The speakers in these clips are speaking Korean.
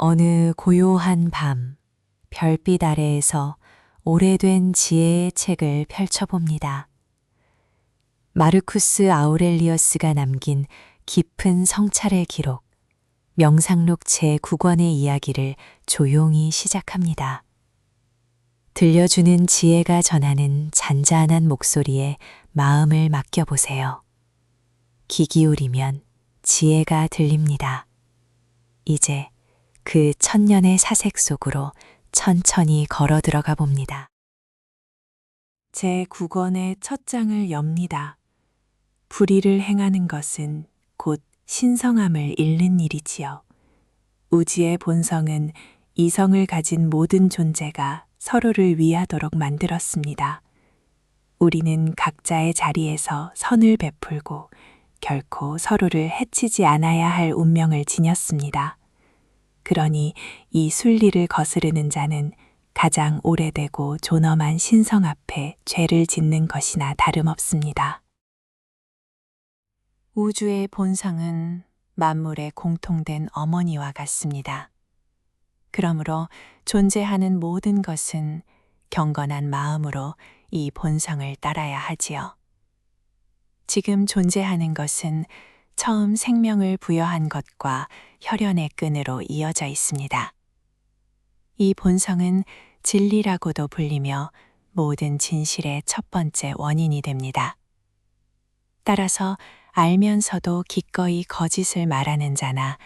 어느 고요한 밤, 별빛 아래에서 오래된 지혜의 책을 펼쳐봅니다. 마르쿠스 아우렐리어스가 남긴 깊은 성찰의 기록, 명상록 제9권의 이야기를 조용히 시작합니다. 들려주는 지혜가 전하는 잔잔한 목소리에 마음을 맡겨보세요. 귀 기울이면 지혜가 들립니다. 이제 그 천년의 사색 속으로 천천히 걸어 들어가 봅니다. 제9권의 첫 장을 엽니다. 불의를 행하는 것은 곧 신성함을 잃는 일이지요. 우주의 본성은 이성을 가진 모든 존재가 서로를 위하도록 만들었습니다. 우리는 각자의 자리에서 선을 베풀고 결코 서로를 해치지 않아야 할 운명을 지녔습니다. 그러니 이 순리를 거스르는 자는 가장 오래되고 존엄한 신성 앞에 죄를 짓는 것이나 다름없습니다. 우주의 본성은 만물의 공통된 어머니와 같습니다. 그러므로 존재하는 모든 것은 경건한 마음으로 이 본성을 따라야 하지요. 지금 존재하는 것은 처음 생명을 부여한 것과 혈연의 끈으로 이어져 있습니다. 이 본성은 진리라고도 불리며 모든 진실의 첫 번째 원인이 됩니다. 따라서 알면서도 기꺼이 거짓을 말하는 자나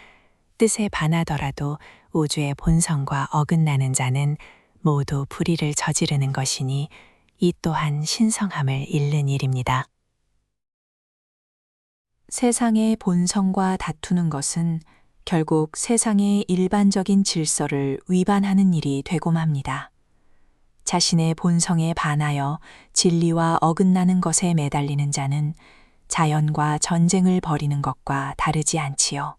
뜻에 반하더라도 우주의 본성과 어긋나는 자는 모두 불의를 저지르는 것이니 이 또한 신성함을 잃는 일입니다. 세상의 본성과 다투는 것은 결국 세상의 일반적인 질서를 위반하는 일이 되고 맙니다. 자신의 본성에 반하여 진리와 어긋나는 것에 매달리는 자는 자연과 전쟁을 벌이는 것과 다르지 않지요.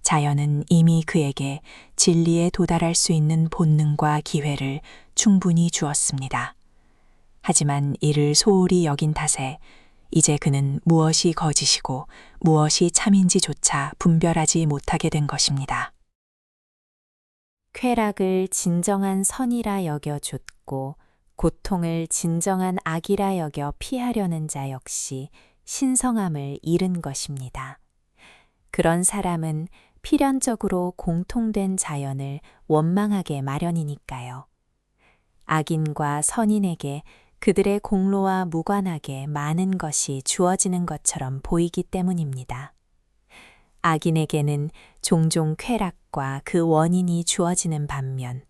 자연은 이미 그에게 진리에 도달할 수 있는 본능과 기회를 충분히 주었습니다. 하지만 이를 소홀히 여긴 탓에 이제 그는 무엇이 거짓이고 무엇이 참인지조차 분별하지 못하게 된 것입니다. 쾌락을 진정한 선이라 여겨 좇고 고통을 진정한 악이라 여겨 피하려는 자 역시 신성함을 잃은 것입니다. 그런 사람은 필연적으로 공통된 자연을 원망하게 마련이니까요. 악인과 선인에게 그들의 공로와 무관하게 많은 것이 주어지는 것처럼 보이기 때문입니다. 악인에게는 종종 쾌락과 그 원인이 주어지는 반면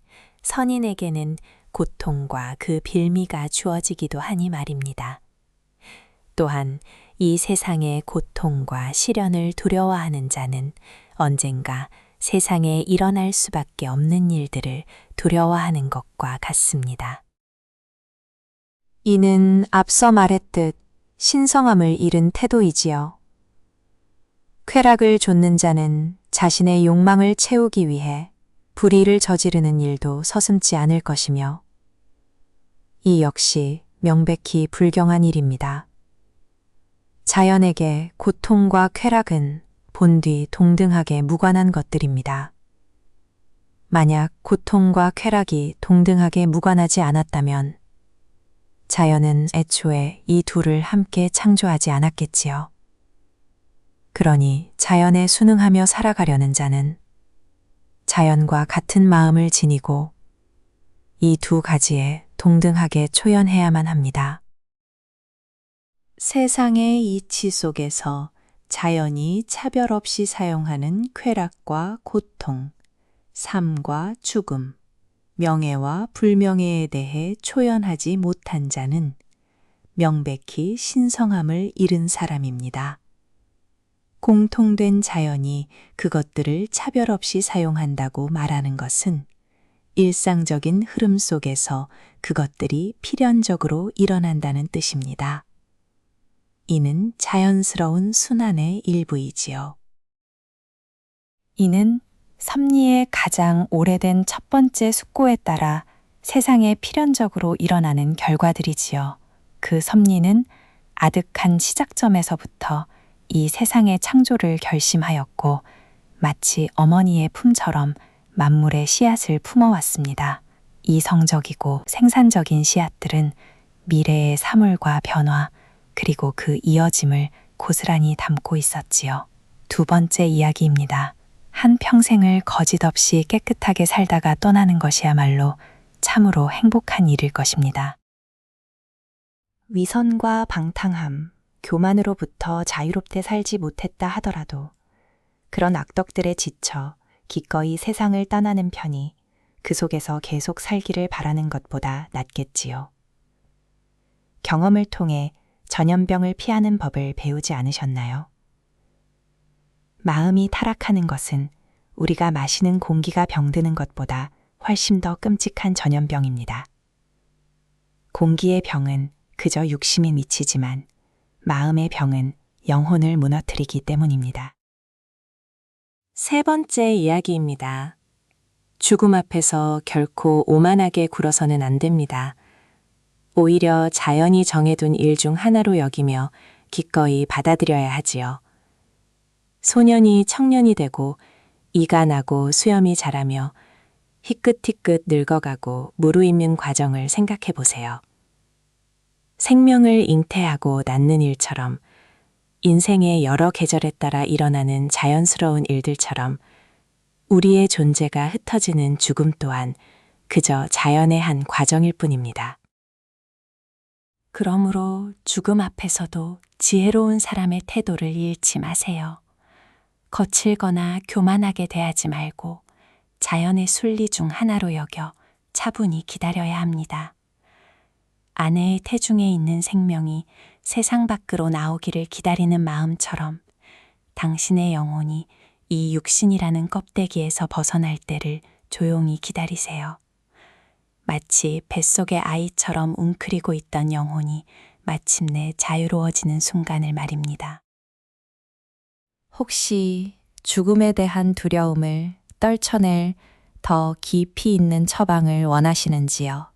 선인에게는 고통과 그 빌미가 주어지기도 하니 말입니다. 또한 이 세상의 고통과 시련을 두려워하는 자는 언젠가 세상에 일어날 수밖에 없는 일들을 두려워하는 것과 같습니다. 이는 앞서 말했듯 신성함을 잃은 태도이지요. 쾌락을 좇는 자는 자신의 욕망을 채우기 위해 불의를 저지르는 일도 서슴지 않을 것이며 이 역시 명백히 불경한 일입니다. 자연에게 고통과 쾌락은 본뒤 동등하게 무관한 것들입니다. 만약 고통과 쾌락이 동등하게 무관하지 않았다면 자연은 애초에 이 둘을 함께 창조하지 않았겠지요. 그러니 자연에 순응하며 살아가려는 자는 자연과 같은 마음을 지니고 이 두 가지에 동등하게 초연해야만 합니다. 세상의 이치 속에서 자연이 차별 없이 사용하는 쾌락과 고통, 삶과 죽음, 명예와 불명예에 대해 초연하지 못한 자는 명백히 신성함을 잃은 사람입니다. 공통된 자연이 그것들을 차별 없이 사용한다고 말하는 것은 일상적인 흐름 속에서 그것들이 필연적으로 일어난다는 뜻입니다. 이는 자연스러운 순환의 일부이지요. 이는 섭리의 가장 오래된 첫 번째 숙고에 따라 세상에 필연적으로 일어나는 결과들이지요. 그 섭리는 아득한 시작점에서부터 이 세상의 창조를 결심하였고 마치 어머니의 품처럼 만물의 씨앗을 품어왔습니다. 이성적이고 생산적인 씨앗들은 미래의 사물과 변화, 그리고 그 이어짐을 고스란히 담고 있었지요. 두 번째 이야기입니다. 한 평생을 거짓 없이 깨끗하게 살다가 떠나는 것이야말로 참으로 행복한 일일 것입니다. 위선과 방탕함, 교만으로부터 자유롭게 살지 못했다 하더라도 그런 악덕들에 지쳐 기꺼이 세상을 떠나는 편이 그 속에서 계속 살기를 바라는 것보다 낫겠지요. 경험을 통해 전염병을 피하는 법을 배우지 않으셨나요? 마음이 타락하는 것은 우리가 마시는 공기가 병드는 것보다 훨씬 더 끔찍한 전염병입니다. 공기의 병은 그저 육심에 미치지만 마음의 병은 영혼을 무너뜨리기 때문입니다. 세 번째 이야기입니다. 죽음 앞에서 결코 오만하게 굴어서는 안 됩니다. 오히려 자연이 정해둔 일 중 하나로 여기며 기꺼이 받아들여야 하지요. 소년이 청년이 되고 이가 나고 수염이 자라며 희끗희끗 늙어가고 무르익는 과정을 생각해 보세요. 생명을 잉태하고 낳는 일처럼 인생의 여러 계절에 따라 일어나는 자연스러운 일들처럼 우리의 존재가 흩어지는 죽음 또한 그저 자연의 한 과정일 뿐입니다. 그러므로 죽음 앞에서도 지혜로운 사람의 태도를 잃지 마세요. 거칠거나 교만하게 대하지 말고 자연의 순리 중 하나로 여겨 차분히 기다려야 합니다. 아내의 태중에 있는 생명이 세상 밖으로 나오기를 기다리는 마음처럼 당신의 영혼이 이 육신이라는 껍데기에서 벗어날 때를 조용히 기다리세요. 마치 뱃속의 아이처럼 웅크리고 있던 영혼이 마침내 자유로워지는 순간을 말입니다. 혹시 죽음에 대한 두려움을 떨쳐낼 더 깊이 있는 처방을 원하시는지요?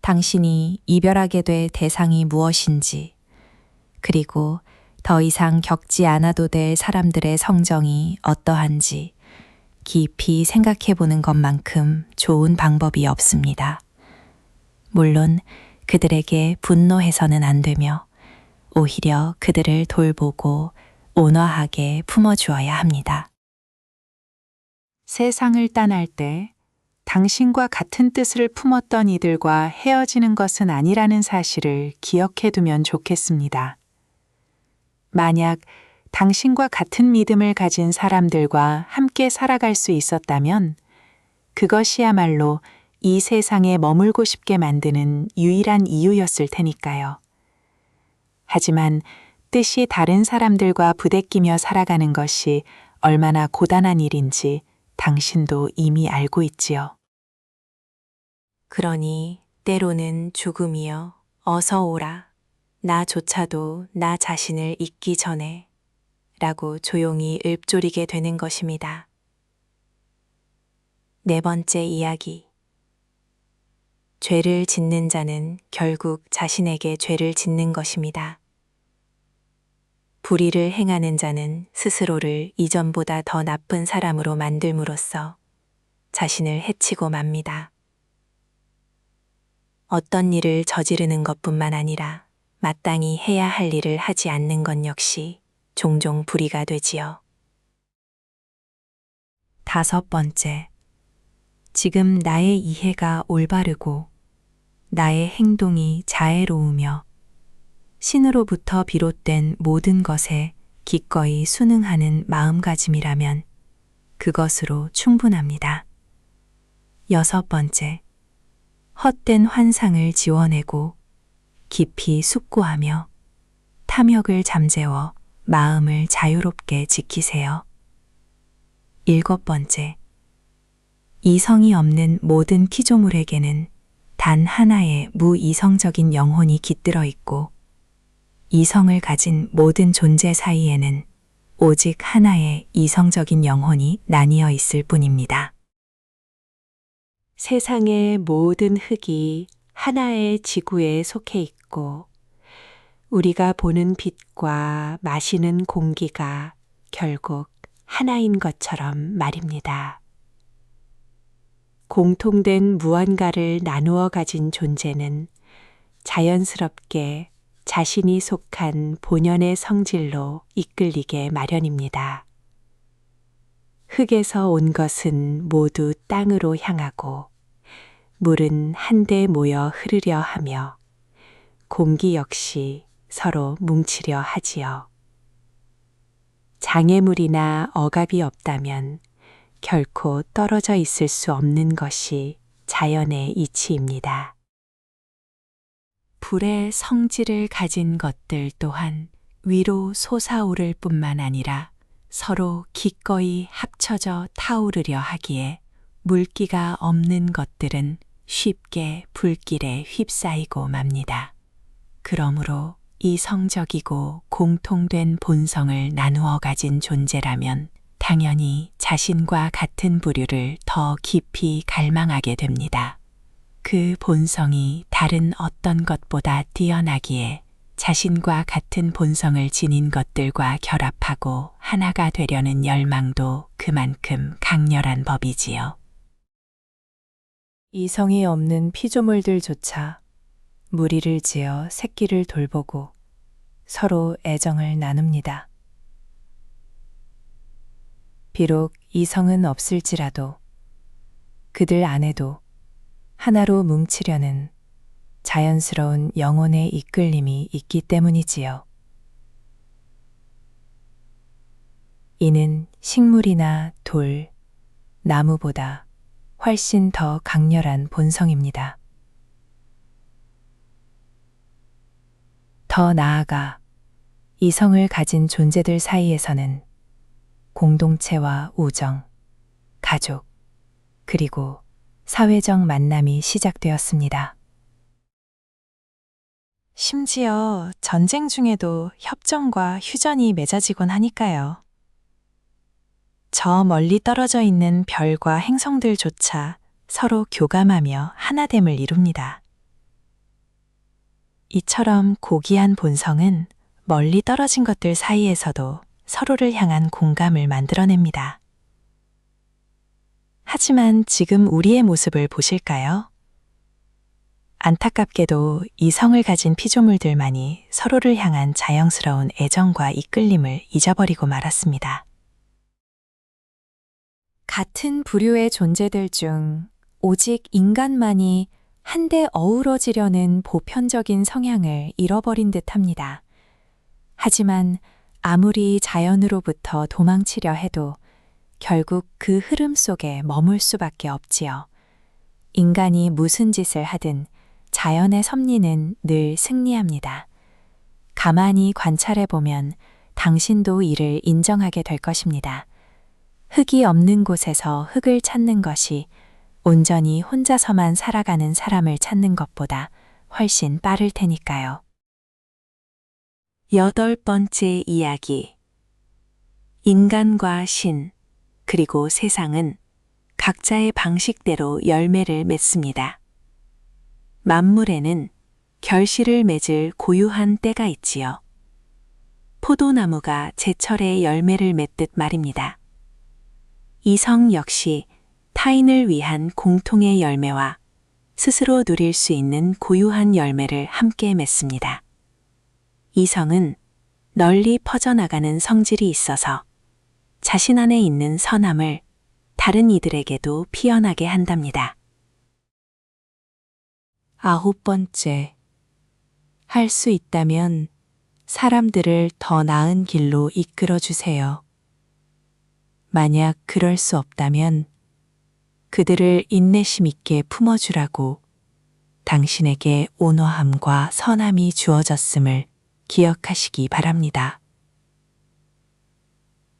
당신이 이별하게 될 대상이 무엇인지, 그리고 더 이상 겪지 않아도 될 사람들의 성정이 어떠한지 깊이 생각해 보는 것만큼 좋은 방법이 없습니다. 물론 그들에게 분노해서는 안 되며 오히려 그들을 돌보고 온화하게 품어주어야 합니다. 세상을 떠날 때 당신과 같은 뜻을 품었던 이들과 헤어지는 것은 아니라는 사실을 기억해 두면 좋겠습니다. 만약 당신과 같은 믿음을 가진 사람들과 함께 살아갈 수 있었다면 그것이야말로 이 세상에 머물고 싶게 만드는 유일한 이유였을 테니까요. 하지만 뜻이 다른 사람들과 부대끼며 살아가는 것이 얼마나 고단한 일인지 당신도 이미 알고 있지요. 그러니 때로는 죽음이여 어서 오라. 나조차도 나 자신을 잊기 전에 라고 조용히 읊조리게 되는 것입니다. 네 번째 이야기. 죄를 짓는 자는 결국 자신에게 죄를 짓는 것입니다. 불의를 행하는 자는 스스로를 이전보다 더 나쁜 사람으로 만들므로써 자신을 해치고 맙니다. 어떤 일을 저지르는 것뿐만 아니라 마땅히 해야 할 일을 하지 않는 것 역시 종종 불의가 되지요. 다섯 번째, 지금 나의 이해가 올바르고 나의 행동이 자애로우며 신으로부터 비롯된 모든 것에 기꺼이 순응하는 마음가짐이라면 그것으로 충분합니다. 여섯 번째, 헛된 환상을 지워내고 깊이 숙고하며 탐욕을 잠재워 마음을 자유롭게 지키세요. 일곱 번째, 이성이 없는 모든 피조물에게는 단 하나의 무이성적인 영혼이 깃들어 있고 이성을 가진 모든 존재 사이에는 오직 하나의 이성적인 영혼이 나뉘어 있을 뿐입니다. 세상의 모든 흙이 하나의 지구에 속해 있고 우리가 보는 빛과 마시는 공기가 결국 하나인 것처럼 말입니다. 공통된 무언가를 나누어 가진 존재는 자연스럽게 자신이 속한 본연의 성질로 이끌리게 마련입니다. 흙에서 온 것은 모두 땅으로 향하고 물은 한데 모여 흐르려 하며 공기 역시 서로 뭉치려 하지요. 장애물이나 억압이 없다면 결코 떨어져 있을 수 없는 것이 자연의 이치입니다. 불의 성질을 가진 것들 또한 위로 솟아오를 뿐만 아니라 서로 기꺼이 합쳐져 타오르려 하기에 물기가 없는 것들은 쉽게 불길에 휩싸이고 맙니다. 그러므로 이성적이고 공통된 본성을 나누어 가진 존재라면 당연히 자신과 같은 부류를 더 깊이 갈망하게 됩니다. 그 본성이 다른 어떤 것보다 뛰어나기에 자신과 같은 본성을 지닌 것들과 결합하고 하나가 되려는 열망도 그만큼 강렬한 법이지요. 이성이 없는 피조물들조차 무리를 지어 새끼를 돌보고 서로 애정을 나눕니다. 비록 이성은 없을지라도 그들 안에도 하나로 뭉치려는 자연스러운 영혼의 이끌림이 있기 때문이지요. 이는 식물이나 돌, 나무보다 훨씬 더 강렬한 본성입니다. 더 나아가 이성을 가진 존재들 사이에서는 공동체와 우정, 가족, 그리고 사회적 만남이 시작되었습니다. 심지어 전쟁 중에도 협정과 휴전이 맺어지곤 하니까요. 저 멀리 떨어져 있는 별과 행성들조차 서로 교감하며 하나됨을 이룹니다. 이처럼 고귀한 본성은 멀리 떨어진 것들 사이에서도 서로를 향한 공감을 만들어냅니다. 하지만 지금 우리의 모습을 보실까요? 안타깝게도 이성을 가진 피조물들만이 서로를 향한 자연스러운 애정과 이끌림을 잊어버리고 말았습니다. 같은 부류의 존재들 중 오직 인간만이 한데 어우러지려는 보편적인 성향을 잃어버린 듯합니다. 하지만 아무리 자연으로부터 도망치려 해도 결국 그 흐름 속에 머물 수밖에 없지요. 인간이 무슨 짓을 하든 자연의 섭리는 늘 승리합니다. 가만히 관찰해보면 당신도 이를 인정하게 될 것입니다. 흙이 없는 곳에서 흙을 찾는 것이 온전히 혼자서만 살아가는 사람을 찾는 것보다 훨씬 빠를 테니까요. 8번째 이야기. 인간과 신, 그리고 세상은 각자의 방식대로 열매를 맺습니다. 만물에는 결실을 맺을 고유한 때가 있지요. 포도나무가 제철에 열매를 맺듯 말입니다. 이성 역시 타인을 위한 공통의 열매와 스스로 누릴 수 있는 고유한 열매를 함께 맺습니다. 이성은 널리 퍼져나가는 성질이 있어서 자신 안에 있는 선함을 다른 이들에게도 피어나게 한답니다. 9번째. 할 수 있다면 사람들을 더 나은 길로 이끌어 주세요. 만약 그럴 수 없다면 그들을 인내심 있게 품어주라고 당신에게 온화함과 선함이 주어졌음을 기억하시기 바랍니다.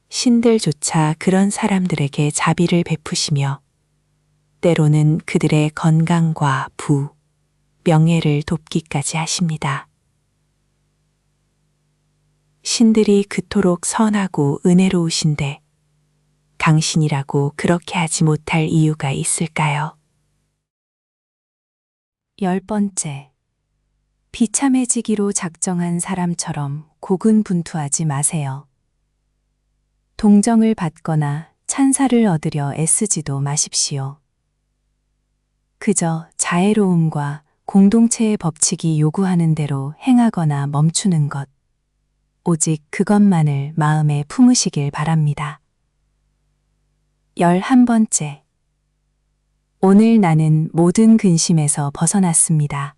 신들조차 그런 사람들에게 자비를 베푸시며 때로는 그들의 건강과 부, 명예를 돕기까지 하십니다. 신들이 그토록 선하고 은혜로우신데 당신이라고 그렇게 하지 못할 이유가 있을까요? 10번째. 비참해지기로 작정한 사람처럼 고군분투하지 마세요. 동정을 받거나 찬사를 얻으려 애쓰지도 마십시오. 그저 자애로움과 공동체의 법칙이 요구하는 대로 행하거나 멈추는 것. 오직 그것만을 마음에 품으시길 바랍니다. 11번째. 오늘 나는 모든 근심에서 벗어났습니다.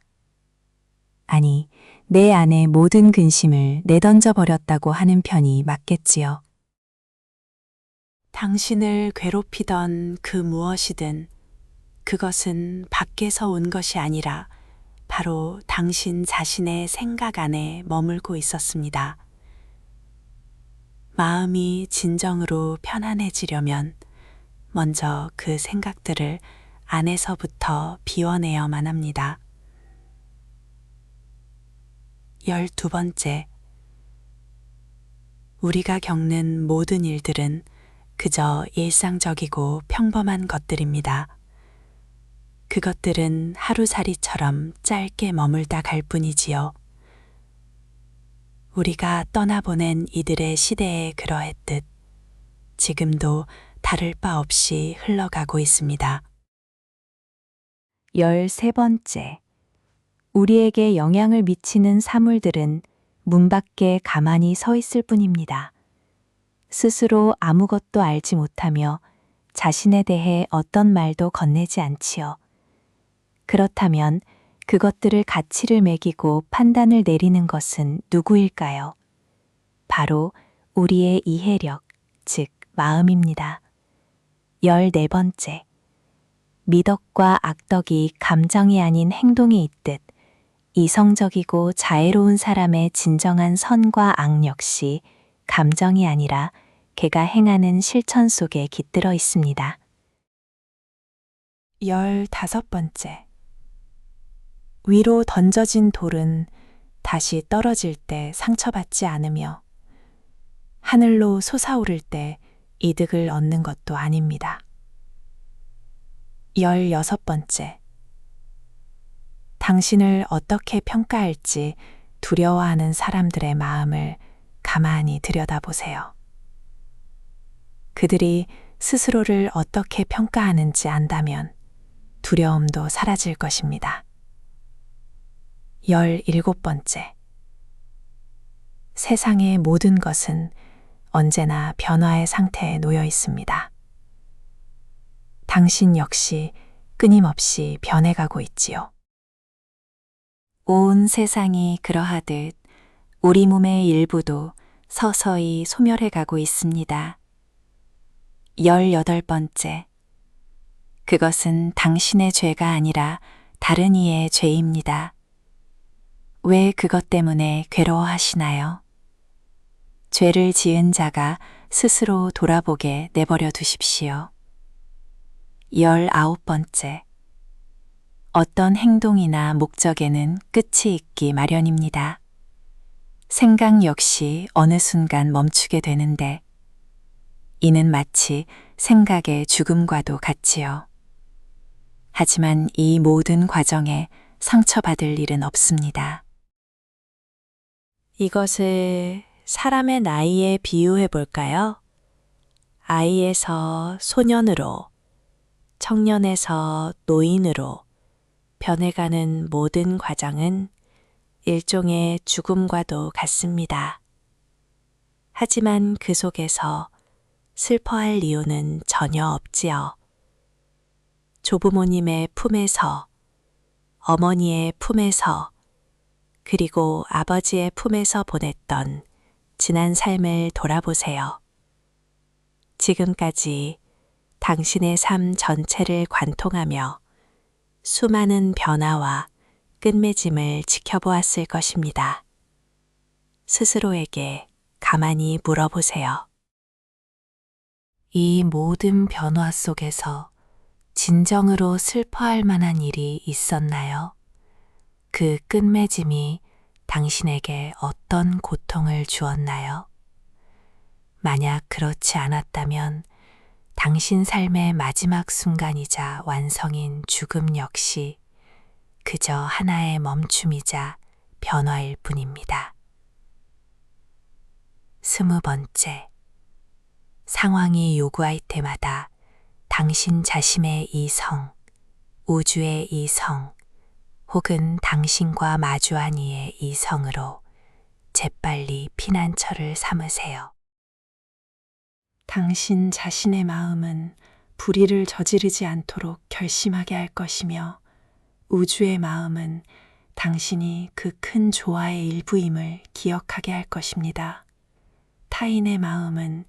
아니, 내 안의 모든 근심을 내던져 버렸다고 하는 편이 맞겠지요. 당신을 괴롭히던 그 무엇이든 그것은 밖에서 온 것이 아니라 바로 당신 자신의 생각 안에 머물고 있었습니다. 마음이 진정으로 편안해지려면 먼저 그 생각들을 안에서부터 비워내야만 합니다. 12번째. 우리가 겪는 모든 일들은 그저 일상적이고 평범한 것들입니다. 그것들은 하루살이처럼 짧게 머물다 갈 뿐이지요. 우리가 떠나보낸 이들의 시대에 그러했듯 지금도 다를 바 없이 흘러가고 있습니다. 13번째. 우리에게 영향을 미치는 사물들은 문 밖에 가만히 서 있을 뿐입니다. 스스로 아무것도 알지 못하며 자신에 대해 어떤 말도 건네지 않지요. 그렇다면 그것들을 가치를 매기고 판단을 내리는 것은 누구일까요? 바로 우리의 이해력, 즉 마음입니다. 14번째. 미덕과 악덕이 감정이 아닌 행동에 있듯 이성적이고 자애로운 사람의 진정한 선과 악 역시 감정이 아니라 걔가 행하는 실천 속에 깃들어 있습니다. 15번째. 위로 던져진 돌은 다시 떨어질 때 상처받지 않으며 하늘로 솟아오를 때 이득을 얻는 것도 아닙니다. 16번째. 당신을 어떻게 평가할지 두려워하는 사람들의 마음을 가만히 들여다보세요. 그들이 스스로를 어떻게 평가하는지 안다면 두려움도 사라질 것입니다. 17번째. 세상의 모든 것은 언제나 변화의 상태에 놓여 있습니다. 당신 역시 끊임없이 변해가고 있지요. 온 세상이 그러하듯 우리 몸의 일부도 서서히 소멸해가고 있습니다. 18번째. 그것은 당신의 죄가 아니라 다른 이의 죄입니다. 왜 그것 때문에 괴로워하시나요? 죄를 지은 자가 스스로 돌아보게 내버려 두십시오. 19번째. 어떤 행동이나 목적에는 끝이 있기 마련입니다. 생각 역시 어느 순간 멈추게 되는데 이는 마치 생각의 죽음과도 같지요. 하지만 이 모든 과정에 상처받을 일은 없습니다. 이것을 사람의 나이에 비유해 볼까요? 아이에서 소년으로, 청년에서 노인으로 변해가는 모든 과정은 일종의 죽음과도 같습니다. 하지만 그 속에서 슬퍼할 이유는 전혀 없지요. 조부모님의 품에서, 어머니의 품에서, 그리고 아버지의 품에서 보냈던 지난 삶을 돌아보세요. 지금까지 당신의 삶 전체를 관통하며 수많은 변화와 끝맺음을 지켜보았을 것입니다. 스스로에게 가만히 물어보세요. 이 모든 변화 속에서 진정으로 슬퍼할 만한 일이 있었나요? 그 끝맺음이 당신에게 어떤 고통을 주었나요? 만약 그렇지 않았다면 당신 삶의 마지막 순간이자 완성인 죽음 역시 그저 하나의 멈춤이자 변화일 뿐입니다. 20번째. 상황이 요구할 때마다 당신 자신의 이성, 우주의 이 성, 혹은 당신과 마주한 이의 이 성으로 재빨리 피난처를 삼으세요. 당신 자신의 마음은 불의를 저지르지 않도록 결심하게 할 것이며 우주의 마음은 당신이 그 큰 조화의 일부임을 기억하게 할 것입니다. 타인의 마음은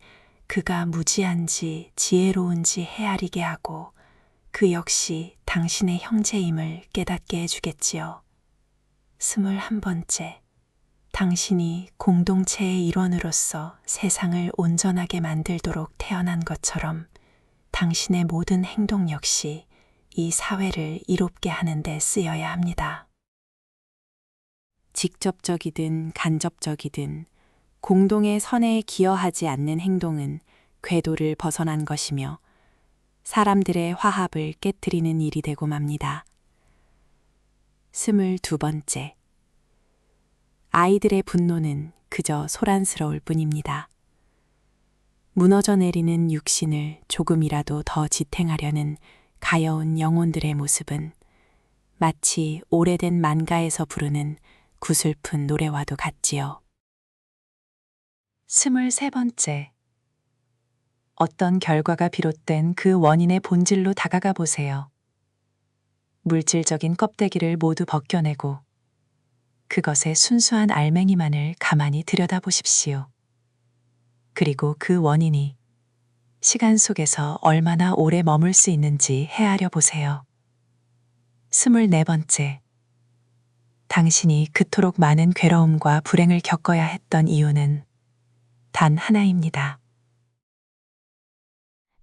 그가 무지한지 지혜로운지 헤아리게 하고 그 역시 당신의 형제임을 깨닫게 해주겠지요. 21번째, 당신이 공동체의 일원으로서 세상을 온전하게 만들도록 태어난 것처럼 당신의 모든 행동 역시 이 사회를 이롭게 하는 데 쓰여야 합니다. 직접적이든 간접적이든 공동의 선에 기여하지 않는 행동은 궤도를 벗어난 것이며 사람들의 화합을 깨트리는 일이 되고 맙니다. 22번째, 아이들의 분노는 그저 소란스러울 뿐입니다. 무너져 내리는 육신을 조금이라도 더 지탱하려는 가여운 영혼들의 모습은 마치 오래된 만가에서 부르는 구슬픈 노래와도 같지요. 23번째, 어떤 결과가 비롯된 그 원인의 본질로 다가가 보세요. 물질적인 껍데기를 모두 벗겨내고 그것의 순수한 알맹이만을 가만히 들여다보십시오. 그리고 그 원인이 시간 속에서 얼마나 오래 머물 수 있는지 헤아려 보세요. 24번째, 당신이 그토록 많은 괴로움과 불행을 겪어야 했던 이유는 단 하나입니다.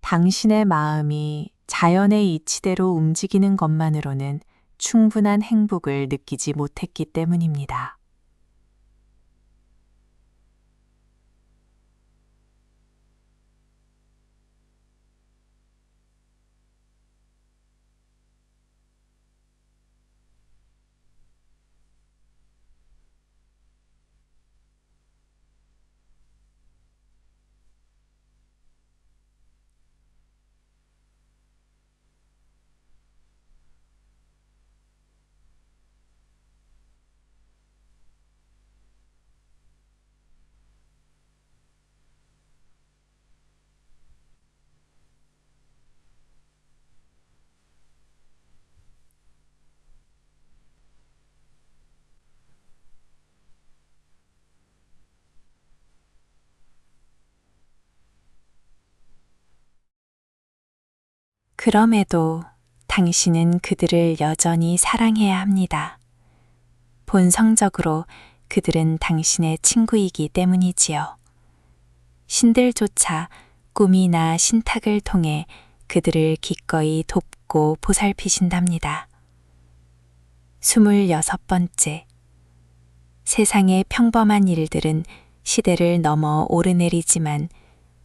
당신의 마음이 자연의 이치대로 움직이는 것만으로는 충분한 행복을 느끼지 못했기 때문입니다. 그럼에도 당신은 그들을 여전히 사랑해야 합니다. 본성적으로 그들은 당신의 친구이기 때문이지요. 신들조차 꿈이나 신탁을 통해 그들을 기꺼이 돕고 보살피신답니다. 26번째, 세상의 평범한 일들은 시대를 넘어 오르내리지만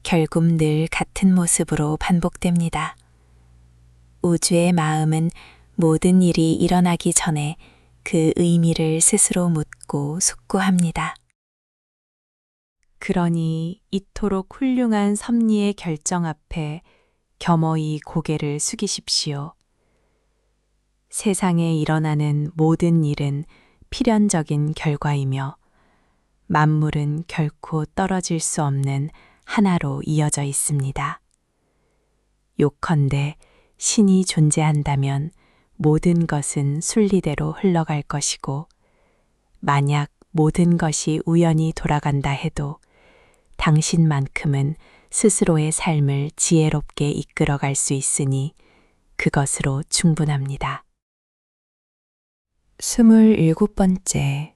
결국 늘 같은 모습으로 반복됩니다. 우주의 마음은 모든 일이 일어나기 전에 그 의미를 스스로 묻고 숙고합니다. 그러니 이토록 훌륭한 섭리의 결정 앞에 겸허히 고개를 숙이십시오. 세상에 일어나는 모든 일은 필연적인 결과이며 만물은 결코 떨어질 수 없는 하나로 이어져 있습니다. 요컨대 신이 존재한다면 모든 것은 순리대로 흘러갈 것이고 만약 모든 것이 우연히 돌아간다 해도 당신만큼은 스스로의 삶을 지혜롭게 이끌어갈 수 있으니 그것으로 충분합니다. 27번째,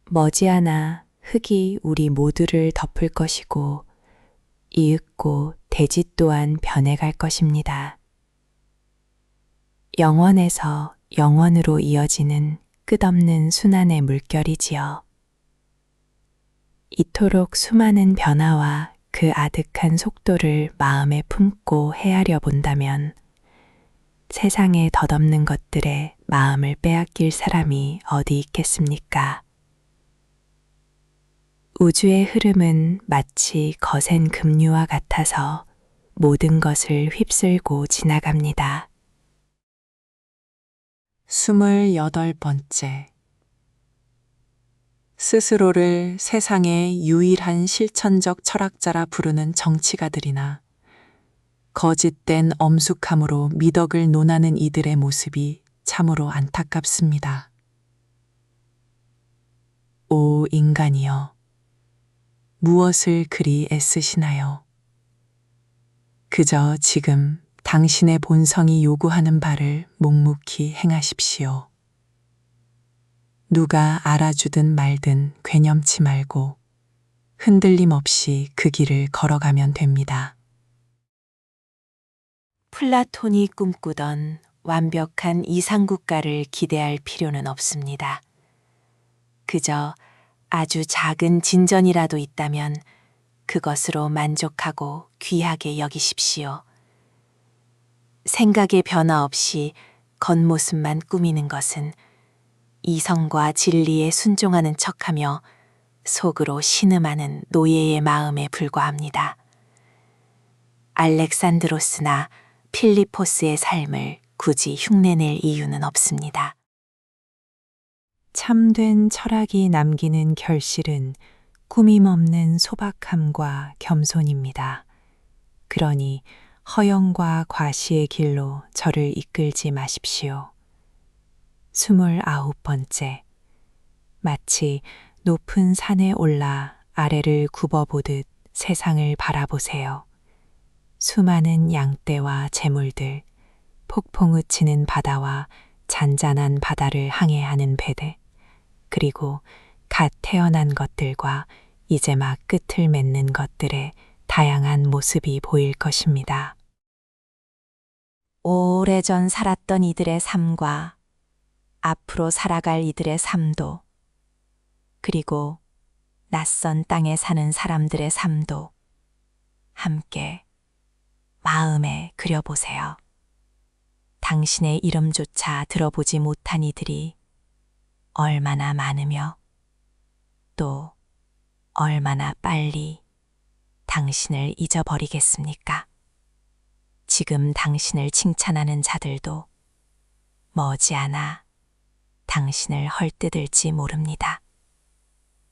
머지않아 흙이 우리 모두를 덮을 것이고 이윽고 대지 또한 변해갈 것입니다. 영원에서 영원으로 이어지는 끝없는 순환의 물결이지요. 이토록 수많은 변화와 그 아득한 속도를 마음에 품고 헤아려 본다면 세상에 덧없는 것들에 마음을 빼앗길 사람이 어디 있겠습니까? 우주의 흐름은 마치 거센 급류와 같아서 모든 것을 휩쓸고 지나갑니다. 28번째. 스스로를 세상의 유일한 실천적 철학자라 부르는 정치가들이나 거짓된 엄숙함으로 미덕을 논하는 이들의 모습이 참으로 안타깝습니다. 오 인간이여, 무엇을 그리 애쓰시나요? 그저 지금 당신의 본성이 요구하는 바를 묵묵히 행하십시오. 누가 알아주든 말든 괴념치 말고 흔들림 없이 그 길을 걸어가면 됩니다. 플라톤이 꿈꾸던 완벽한 이상국가를 기대할 필요는 없습니다. 그저 아주 작은 진전이라도 있다면 그것으로 만족하고 귀하게 여기십시오. 생각의 변화 없이 겉모습만 꾸미는 것은 이성과 진리에 순종하는 척하며 속으로 신음하는 노예의 마음에 불과합니다. 알렉산드로스나 필리포스의 삶을 굳이 흉내낼 이유는 없습니다. 참된 철학이 남기는 결실은 꾸밈 없는 소박함과 겸손입니다. 그러니 허영과 과시의 길로 저를 이끌지 마십시오. 29번째. 마치 높은 산에 올라 아래를 굽어보듯 세상을 바라보세요. 수많은 양떼와 재물들, 폭풍우 치는 바다와 잔잔한 바다를 항해하는 배들, 그리고 갓 태어난 것들과 이제 막 끝을 맺는 것들의 다양한 모습이 보일 것입니다. 오래전 살았던 이들의 삶과 앞으로 살아갈 이들의 삶도, 그리고 낯선 땅에 사는 사람들의 삶도 함께 마음에 그려보세요. 당신의 이름조차 들어보지 못한 이들이 얼마나 많으며 또 얼마나 빨리 당신을 잊어버리겠습니까? 지금 당신을 칭찬하는 자들도 머지않아 당신을 헐뜯을지 모릅니다.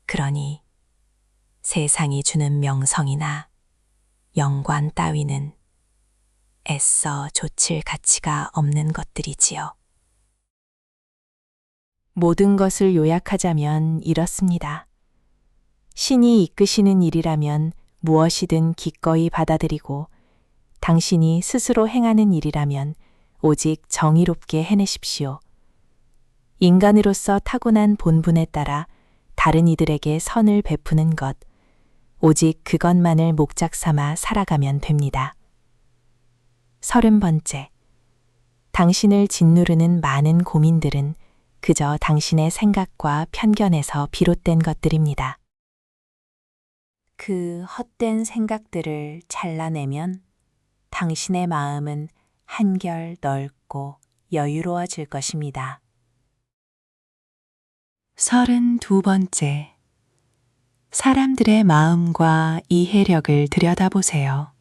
그러니 세상이 주는 명성이나 영관 따위는 애써 좇을 가치가 없는 것들이지요. 모든 것을 요약하자면 이렇습니다. 신이 이끄시는 일이라면 무엇이든 기꺼이 받아들이고 당신이 스스로 행하는 일이라면 오직 정의롭게 해내십시오. 인간으로서 타고난 본분에 따라 다른 이들에게 선을 베푸는 것, 오직 그것만을 목적 삼아 살아가면 됩니다. 30번째. 당신을 짓누르는 많은 고민들은 그저 당신의 생각과 편견에서 비롯된 것들입니다. 그 헛된 생각들을 잘라내면 당신의 마음은 한결 넓고 여유로워질 것입니다. 32번째. 사람들의 마음과 이해력을 들여다보세요.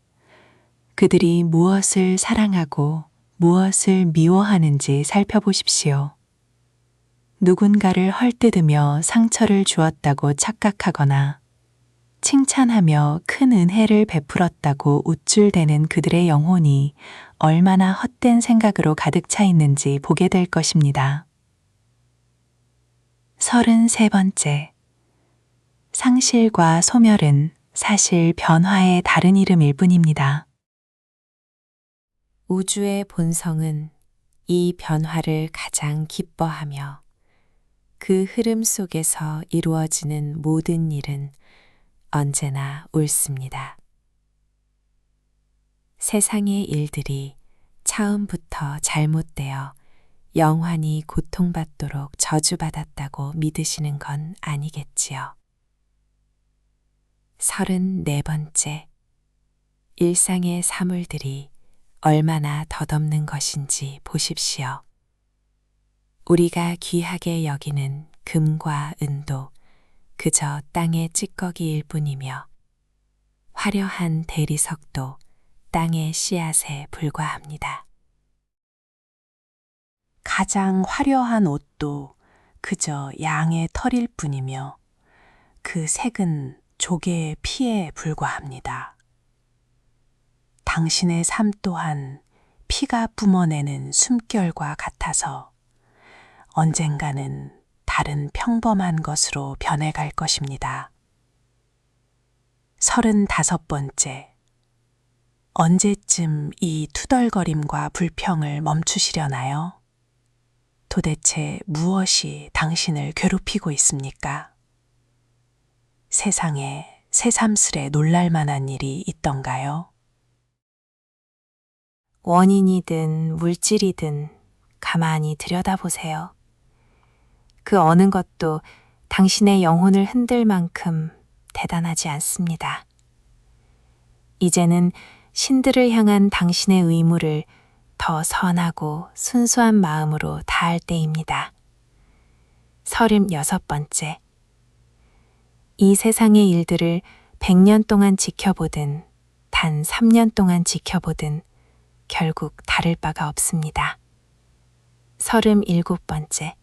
그들이 무엇을 사랑하고 무엇을 미워하는지 살펴보십시오. 누군가를 헐뜯으며 상처를 주었다고 착각하거나 칭찬하며 큰 은혜를 베풀었다고 우쭐대는 그들의 영혼이 얼마나 헛된 생각으로 가득 차 있는지 보게 될 것입니다. 33번째. 상실과 소멸은 사실 변화의 다른 이름일 뿐입니다. 우주의 본성은 이 변화를 가장 기뻐하며 그 흐름 속에서 이루어지는 모든 일은 언제나 옳습니다. 세상의 일들이 처음부터 잘못되어 영원히 고통받도록 저주받았다고 믿으시는 건 아니겠지요. 34번째. 일상의 사물들이 얼마나 덧없는 것인지 보십시오. 우리가 귀하게 여기는 금과 은도 그저 땅의 찌꺼기일 뿐이며 화려한 대리석도 땅의 씨앗에 불과합니다. 가장 화려한 옷도 그저 양의 털일 뿐이며 그 색은 조개의 피에 불과합니다. 당신의 삶 또한 피가 뿜어내는 숨결과 같아서 언젠가는 다른 평범한 것으로 변해갈 것입니다. 35번째. 언제쯤 이 투덜거림과 불평을 멈추시려나요? 도대체 무엇이 당신을 괴롭히고 있습니까? 세상에 새삼스레 놀랄 만한 일이 있던가요? 원인이든 물질이든 가만히 들여다보세요. 그 어느 것도 당신의 영혼을 흔들 만큼 대단하지 않습니다. 이제는 신들을 향한 당신의 의무를 더 선하고 순수한 마음으로 다할 때입니다. 36번째. 이 세상의 일들을 100년 동안 지켜보든 단 3년 동안 지켜보든 결국 다를 바가 없습니다. 37번째.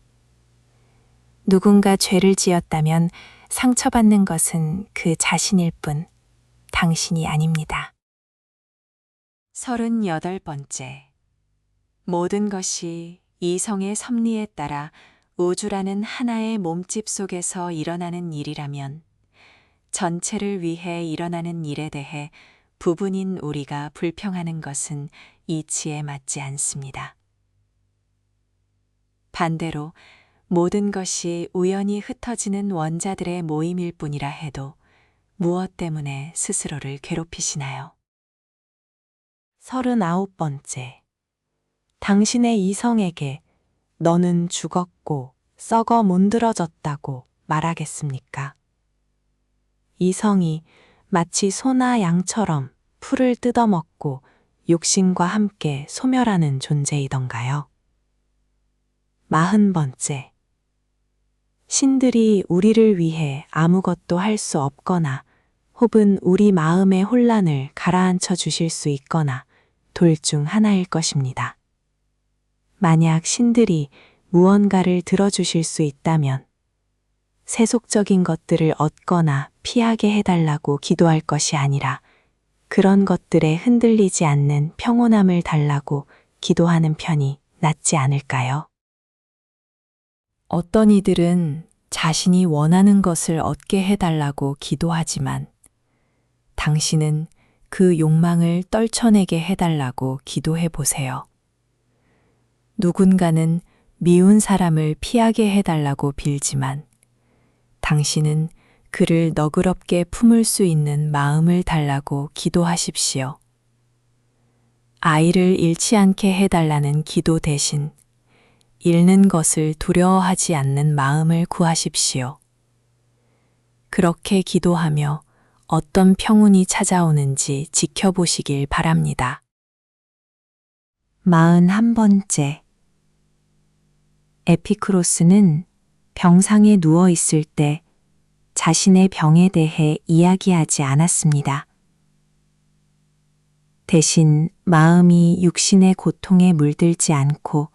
누군가 죄를 지었다면 상처받는 것은 그 자신일 뿐 당신이 아닙니다. 38번째. 모든 것이 이성의 섭리에 따라 우주라는 하나의 몸집 속에서 일어나는 일이라면 전체를 위해 일어나는 일에 대해 부분인 우리가 불평하는 것은 이치에 맞지 않습니다. 반대로 모든 것이 우연히 흩어지는 원자들의 모임일 뿐이라 해도 무엇 때문에 스스로를 괴롭히시나요? 39번째. 당신의 이성에게 너는 죽었고 썩어 문드러졌다고 말하겠습니까? 이성이 마치 소나 양처럼 풀을 뜯어먹고 육신과 함께 소멸하는 존재이던가요? 40번째. 신들이 우리를 위해 아무것도 할 수 없거나 혹은 우리 마음의 혼란을 가라앉혀 주실 수 있거나 둘 중 하나일 것입니다. 만약 신들이 무언가를 들어주실 수 있다면 세속적인 것들을 얻거나 피하게 해달라고 기도할 것이 아니라 그런 것들에 흔들리지 않는 평온함을 달라고 기도하는 편이 낫지 않을까요? 어떤 이들은 자신이 원하는 것을 얻게 해달라고 기도하지만 당신은 그 욕망을 떨쳐내게 해달라고 기도해 보세요. 누군가는 미운 사람을 피하게 해달라고 빌지만 당신은 그를 너그럽게 품을 수 있는 마음을 달라고 기도하십시오. 아이를 잃지 않게 해달라는 기도 대신 잃는 것을 두려워하지 않는 마음을 구하십시오. 그렇게 기도하며 어떤 평온이 찾아오는지 지켜보시길 바랍니다. 41번째. 에피쿠로스는 병상에 누워 있을 때 자신의 병에 대해 이야기하지 않았습니다. 대신 마음이 육신의 고통에 물들지 않고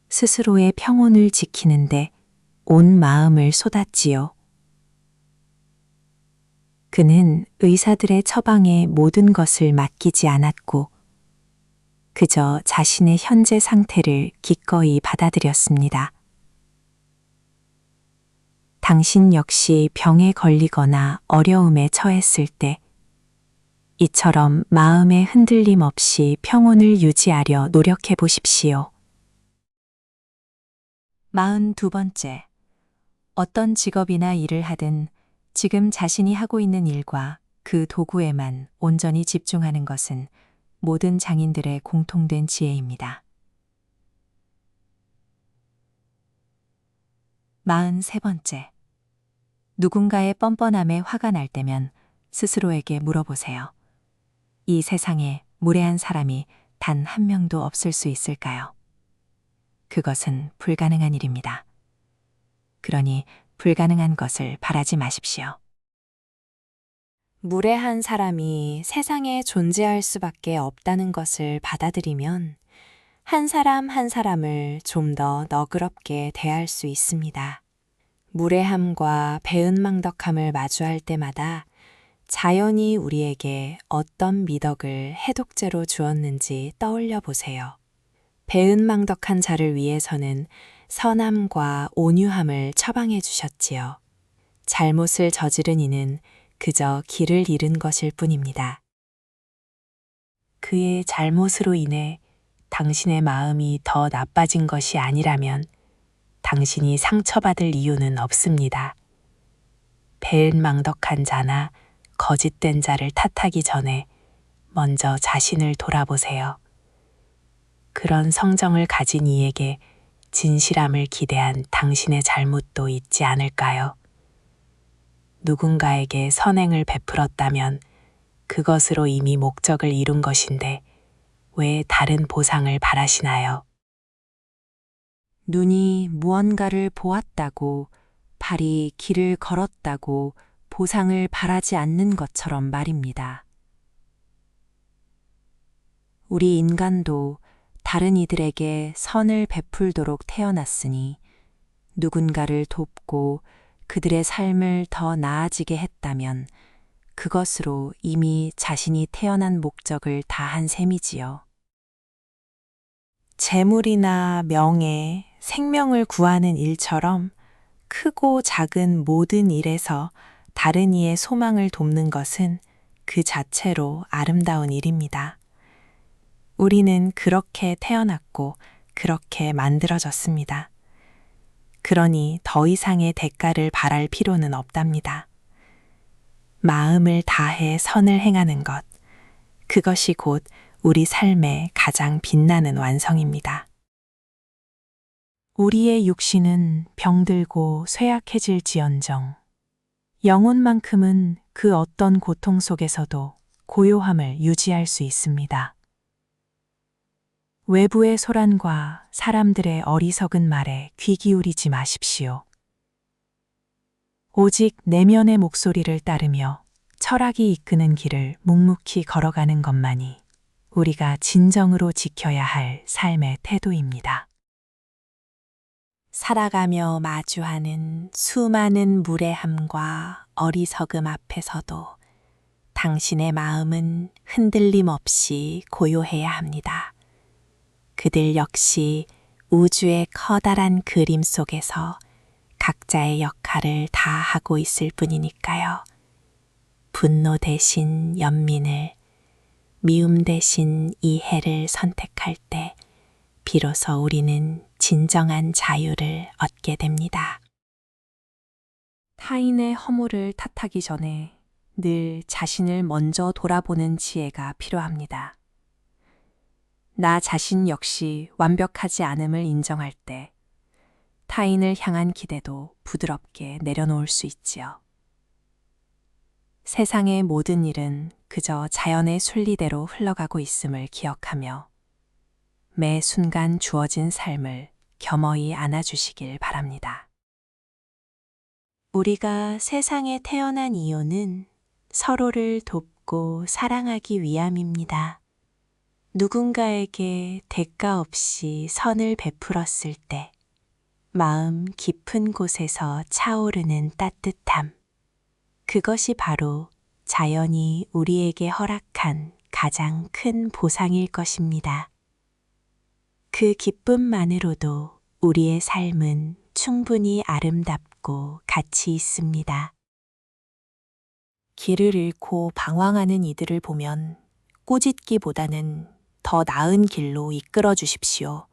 스스로의 평온을 지키는데 온 마음을 쏟았지요. 그는 의사들의 처방에 모든 것을 맡기지 않았고 그저 자신의 현재 상태를 기꺼이 받아들였습니다. 당신 역시 병에 걸리거나 어려움에 처했을 때 이처럼 마음의 흔들림 없이 평온을 유지하려 노력해 보십시오. 42번째. 어떤 직업이나 일을 하든 지금 자신이 하고 있는 일과 그 도구에만 온전히 집중하는 것은 모든 장인들의 공통된 지혜입니다. 43번째. 누군가의 뻔뻔함에 화가 날 때면 스스로에게 물어보세요. 이 세상에 무례한 사람이 단 한 명도 없을 수 있을까요? 그것은 불가능한 일입니다. 그러니 불가능한 것을 바라지 마십시오. 무례한 사람이 세상에 존재할 수밖에 없다는 것을 받아들이면 한 사람 한 사람을 좀 더 너그럽게 대할 수 있습니다. 무례함과 배은망덕함을 마주할 때마다 자연이 우리에게 어떤 미덕을 해독제로 주었는지 떠올려 보세요. 배은망덕한 자를 위해서는 선함과 온유함을 처방해 주셨지요. 잘못을 저지른 이는 그저 길을 잃은 것일 뿐입니다. 그의 잘못으로 인해 당신의 마음이 더 나빠진 것이 아니라면 당신이 상처받을 이유는 없습니다. 배은망덕한 자나 거짓된 자를 탓하기 전에 먼저 자신을 돌아보세요. 그런 성정을 가진 이에게 진실함을 기대한 당신의 잘못도 있지 않을까요? 누군가에게 선행을 베풀었다면 그것으로 이미 목적을 이룬 것인데 왜 다른 보상을 바라시나요? 눈이 무언가를 보았다고, 발이 길을 걸었다고 보상을 바라지 않는 것처럼 말입니다. 우리 인간도 다른 이들에게 선을 베풀도록 태어났으니 누군가를 돕고 그들의 삶을 더 나아지게 했다면 그것으로 이미 자신이 태어난 목적을 다한 셈이지요. 재물이나 명예, 생명을 구하는 일처럼 크고 작은 모든 일에서 다른 이의 소망을 돕는 것은 그 자체로 아름다운 일입니다. 우리는 그렇게 태어났고 그렇게 만들어졌습니다. 그러니 더 이상의 대가를 바랄 필요는 없답니다. 마음을 다해 선을 행하는 것, 그것이 곧 우리 삶의 가장 빛나는 완성입니다. 우리의 육신은 병들고 쇠약해질지언정 영혼만큼은 그 어떤 고통 속에서도 고요함을 유지할 수 있습니다. 외부의 소란과 사람들의 어리석은 말에 귀 기울이지 마십시오. 오직 내면의 목소리를 따르며 철학이 이끄는 길을 묵묵히 걸어가는 것만이 우리가 진정으로 지켜야 할 삶의 태도입니다. 살아가며 마주하는 수많은 무례함과 어리석음 앞에서도 당신의 마음은 흔들림 없이 고요해야 합니다. 그들 역시 우주의 커다란 그림 속에서 각자의 역할을 다 하고 있을 뿐이니까요. 분노 대신 연민을, 미움 대신 이해를 선택할 때 비로소 우리는 진정한 자유를 얻게 됩니다. 타인의 허물을 탓하기 전에 늘 자신을 먼저 돌아보는 지혜가 필요합니다. 나 자신 역시 완벽하지 않음을 인정할 때 타인을 향한 기대도 부드럽게 내려놓을 수 있지요. 세상의 모든 일은 그저 자연의 순리대로 흘러가고 있음을 기억하며 매 순간 주어진 삶을 겸허히 안아주시길 바랍니다. 우리가 세상에 태어난 이유는 서로를 돕고 사랑하기 위함입니다. 누군가에게 대가 없이 선을 베풀었을 때 마음 깊은 곳에서 차오르는 따뜻함. 그것이 바로 자연이 우리에게 허락한 가장 큰 보상일 것입니다. 그 기쁨만으로도 우리의 삶은 충분히 아름답고 가치 있습니다. 길을 잃고 방황하는 이들을 보면 꾸짖기보다는 더 나은 길로 이끌어 주십시오.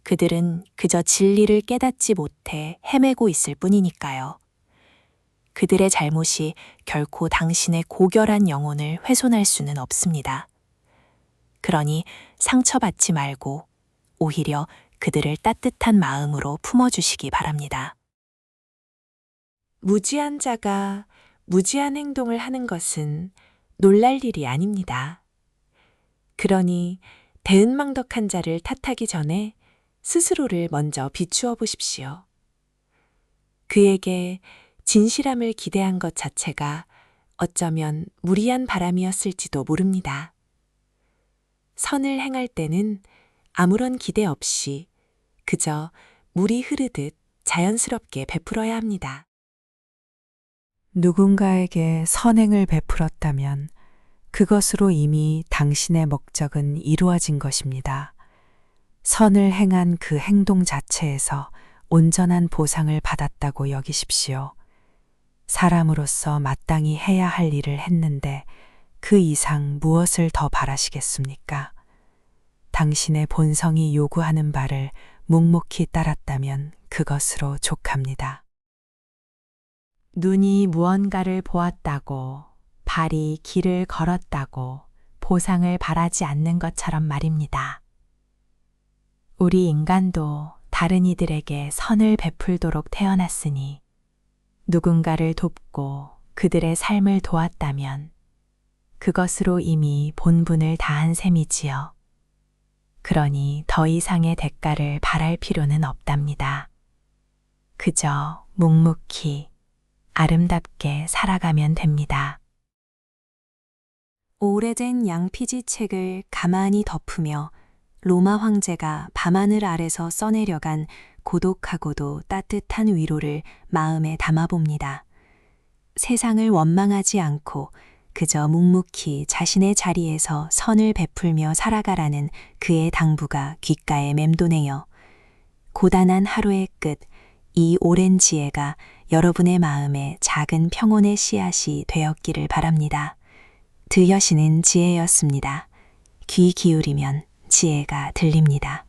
그들은 그저 진리를 깨닫지 못해 헤매고 있을 뿐이니까요. 그들의 잘못이 결코 당신의 고결한 영혼을 훼손할 수는 없습니다. 그러니 상처받지 말고 오히려 그들을 따뜻한 마음으로 품어주시기 바랍니다. 무지한 자가 무지한 행동을 하는 것은 놀랄 일이 아닙니다. 그러니 배은망덕한 자를 탓하기 전에 스스로를 먼저 비추어 보십시오. 그에게 진실함을 기대한 것 자체가 어쩌면 무리한 바람이었을지도 모릅니다. 선을 행할 때는 아무런 기대 없이 그저 물이 흐르듯 자연스럽게 베풀어야 합니다. 누군가에게 선행을 베풀었다면 그것으로 이미 당신의 목적은 이루어진 것입니다. 선을 행한 그 행동 자체에서 온전한 보상을 받았다고 여기십시오. 사람으로서 마땅히 해야 할 일을 했는데 그 이상 무엇을 더 바라시겠습니까? 당신의 본성이 요구하는 바를 묵묵히 따랐다면 그것으로 족합니다. 눈이 무언가를 보았다고, 발이 길을 걸었다고 보상을 바라지 않는 것처럼 말입니다. 우리 인간도 다른 이들에게 선을 베풀도록 태어났으니 누군가를 돕고 그들의 삶을 도왔다면 그것으로 이미 본분을 다한 셈이지요. 그러니 더 이상의 대가를 바랄 필요는 없답니다. 그저 묵묵히 아름답게 살아가면 됩니다. 오래된 양피지 책을 가만히 덮으며 로마 황제가 밤하늘 아래서 써내려간 고독하고도 따뜻한 위로를 마음에 담아봅니다. 세상을 원망하지 않고 그저 묵묵히 자신의 자리에서 선을 베풀며 살아가라는 그의 당부가 귓가에 맴도네요. 고단한 하루의 끝, 이 오랜 지혜가 여러분의 마음에 작은 평온의 씨앗이 되었기를 바랍니다. 들여시는 지혜였습니다. 귀 기울이면 지혜가 들립니다.